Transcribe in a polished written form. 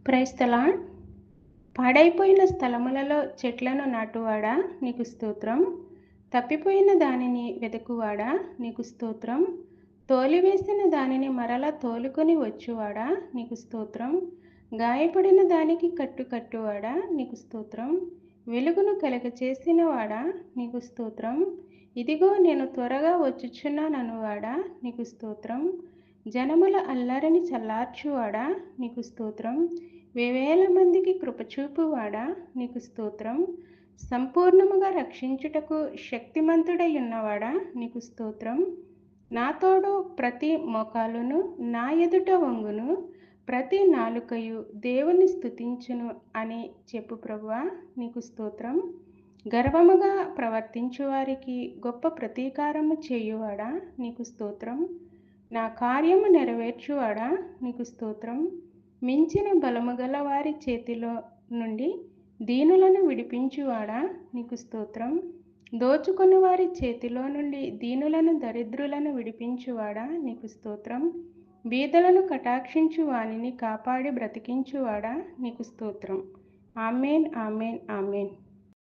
Praise the lord. పాడైపోయిన స్థలములలో చెట్లను నాటువాడా నీకు స్తోత్రం. తప్పిపోయిన దానిని వెదకువాడా నీకు స్తోత్రం. తోలివేసిన దానిని మరలా తోలుకొని వచ్చువాడా నీకు స్తోత్రం. గాయపడిన దానికి కట్టువాడా నీకు స్తోత్రం. వెలుగును కలగచేసిన వాడా నీకు స్తోత్రం. ఇదిగో నేను త్వరగా వచ్చుచున్నాననువాడా నీకు స్తోత్రం. జనముల అల్లరిని చల్లార్చువాడా నీకు స్తోత్రం. వేవేల మందికి కృపచూపువాడా నీకు స్తోత్రం. సంపూర్ణముగా రక్షించుటకు శక్తిమంతుడై ఉన్నవాడా నీకు స్తోత్రం. నా తోడు ప్రతి మోకాలును నా ఎదుట వంగును, ప్రతి నాలుకయు దేవుని స్తుతించును అని చెప్పు ప్రభువా నీకు స్తోత్రం. గర్వముగా ప్రవర్తించు వారికి గొప్ప ప్రతీకారము చేయువాడా నీకు స్తోత్రం. నా కార్యము నెరవేర్చువాడా నీకు స్తోత్రం. మించిన బలము గల వారి చేతిలో నుండి దీనులను విడిపించువాడా నీకు స్తోత్రం. దోచుకుని వారి చేతిలో నుండి దీనులను దరిద్రులను విడిపించువాడా నీకు స్తోత్రం. బీదలను కటాక్షించు వానిని కాపాడి బ్రతికించువాడా నీకు స్తోత్రం. ఆమేన్, ఆమేన్, ఆమేన్.